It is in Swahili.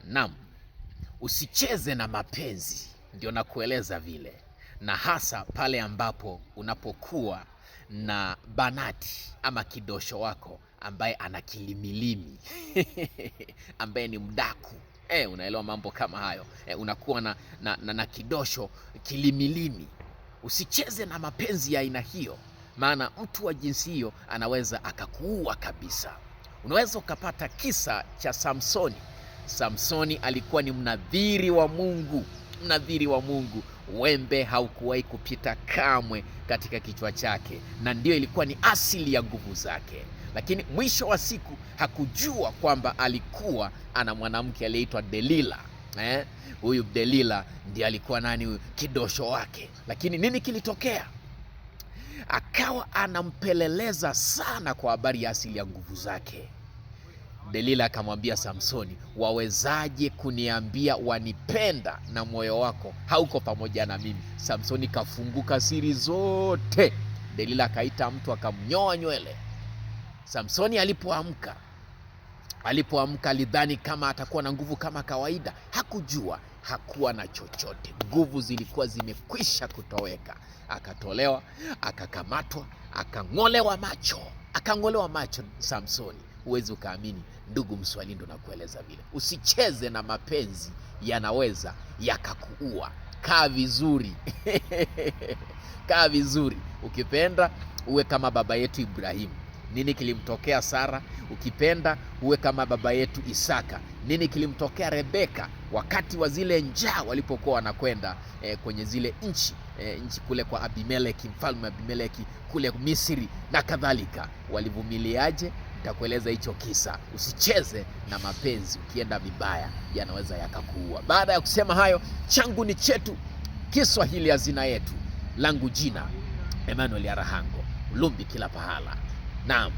Naam, usicheze na mapenzi, ndio nakueleza vile, na hasa pale ambapo unapokuwa na banati ama kidosho wako ambaye ana kilimilimi ambaye ni mdaku. Unaelewa mambo kama hayo. Unakuwa na kidosho kilimilimi. Usicheze na mapenzi ya aina hiyo, maana mtu wa jinsi hiyo anaweza akakuua kabisa. Unaweza ukapata kisa cha Samsoni. Samsoni alikuwa ni mnadhiri wa Mungu, mnadhiri wa Mungu. Wembe haukuwahi kupita kamwe katika kichwa chake, na ndio ilikuwa ni asili ya nguvu zake. Lakini mwisho wa siku hakujua kwamba alikuwa ana mwanamke aliyeitwa Delila. Huyu Delila ndiye alikuwa nani? Huyu kidosho wake. Lakini nini kilitokea? Akawa anampeleleza sana kwa habari ya asili ya nguvu zake. Delila akamwambia Samsoni, wawezaje kuniambia wanipenda na moyo wako hauko pamoja na mimi? Samsoni kafunguka siri zote. Delila akaita mtu akamnyoa nywele. Samsoni alipoamka alidhani kama atakuwa na nguvu kama kawaida. Hakujua hakuwa na chochote. Nguvu zilikuwa zimekwisha kutoweka. Akatolewa, akakamatwa, akang'olewa macho Samsoni. Huwezi ukaamini, ndugu Mswalindo, na kueleza vile. Usicheze na mapenzi, yanaweza yakakuua. Kaa vizuri kaa vizuri. Ukipenda uwe kama baba yetu Ibrahimu. Nini kilimtokea Sara? Ukipenda uwe kama baba yetu Isaka. Nini kilimtokea Rebeka wakati wa zile njaa walipokuwa wanakwenda kwenye zile nchi kule kwa Abimeleki, mfalme Abimeleki kule Misri na kadhalika? Walivumiliaje? Nitakueleza hicho kisa. Usicheze na mapenzi, ukienda vibaya yanaweza yakakuua. Baada ya kusema hayo, changu ni chetu, Kiswahili hazina yetu. Langu jina Emmanuel Arahango, Ulumbi kila pahala. Naam.